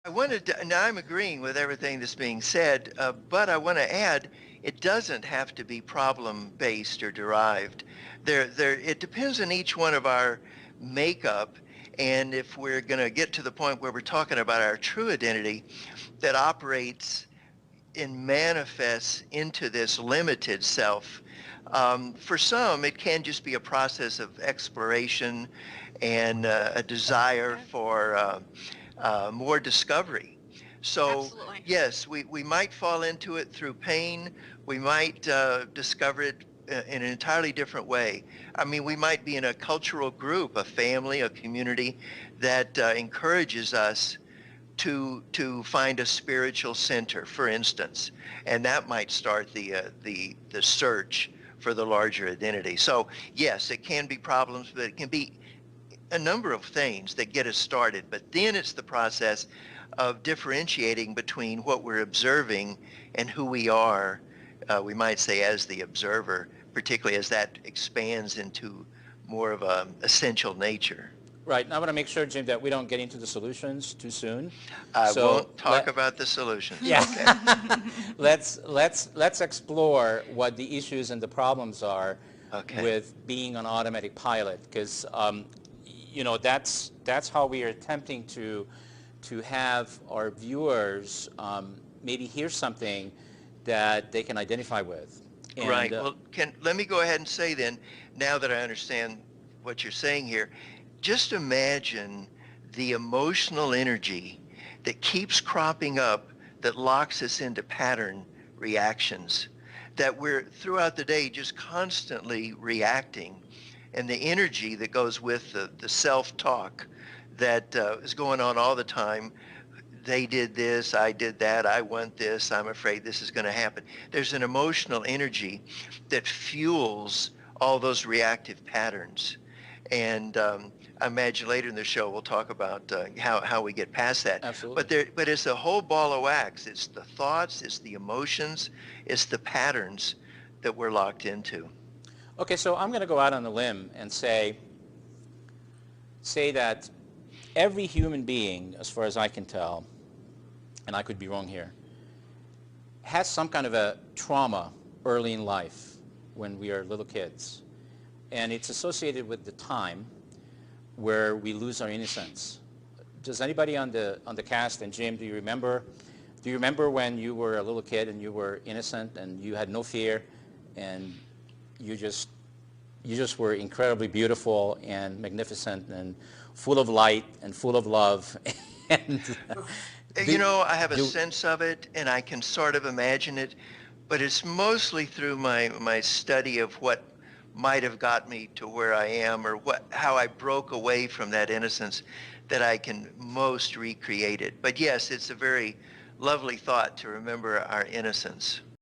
I wanted to, now I'm agreeing with everything that's being said, but I want to add, it doesn't have to be problem-based or derived. It depends on each one of our makeup, and if we're going to get to the point where we're talking about our true identity that operates and manifests into this limited self. For some, it can just be a process of exploration and a desire Okay. for more discovery. So Absolutely. yes, we might fall into it through pain. We might discover it in an entirely different way. I mean, we might be in a cultural group, a family, a community that encourages us to find a spiritual center, for instance, and that might start the search for the larger identity. So yes, it can be problems, but it can be a number of things that get us started. But then it's the process of differentiating between what we're observing and who we are. We might say as the observer, particularly as that expands into more of a essential nature. Right. And I want to make sure, Jim, that we don't get into the solutions too soon. I So won't talk about the solutions. yeah, Okay. let's explore what the issues and the problems are Okay. with being on automatic pilot, because that's how we are attempting to have our viewers maybe hear something that they can identify with. And Right. Well, let me go ahead and say then, now that I understand what you're saying here, just imagine the emotional energy that keeps cropping up that locks us into pattern reactions, that we're throughout the day just constantly reacting, and the energy that goes with the self-talk that is going on all the time. They did this, I did that, I want this, I'm afraid this is going to happen. There's an emotional energy that fuels all those reactive patterns. And I imagine later in the show we'll talk about how we get past that. absolutely. But it's a whole ball of wax. It's the thoughts, it's the emotions, it's the patterns that we're locked into. Okay, so I'm going to go out on a limb and say that every human being, as far as I can tell, and I could be wrong here, has some kind of a trauma early in life when we are little kids. And it's associated with the time where we lose our innocence. Does anybody on the cast, and Jim, do you remember when you were a little kid and you were innocent and you had no fear and you just were incredibly beautiful and magnificent and full of light and full of love? and You know, I have a do, sense of it, and I can sort of imagine it, but it's mostly through my study of what might have got me to where I am, or how I broke away from that innocence, that I can most recreate it. But yes, it's a very lovely thought to remember our innocence.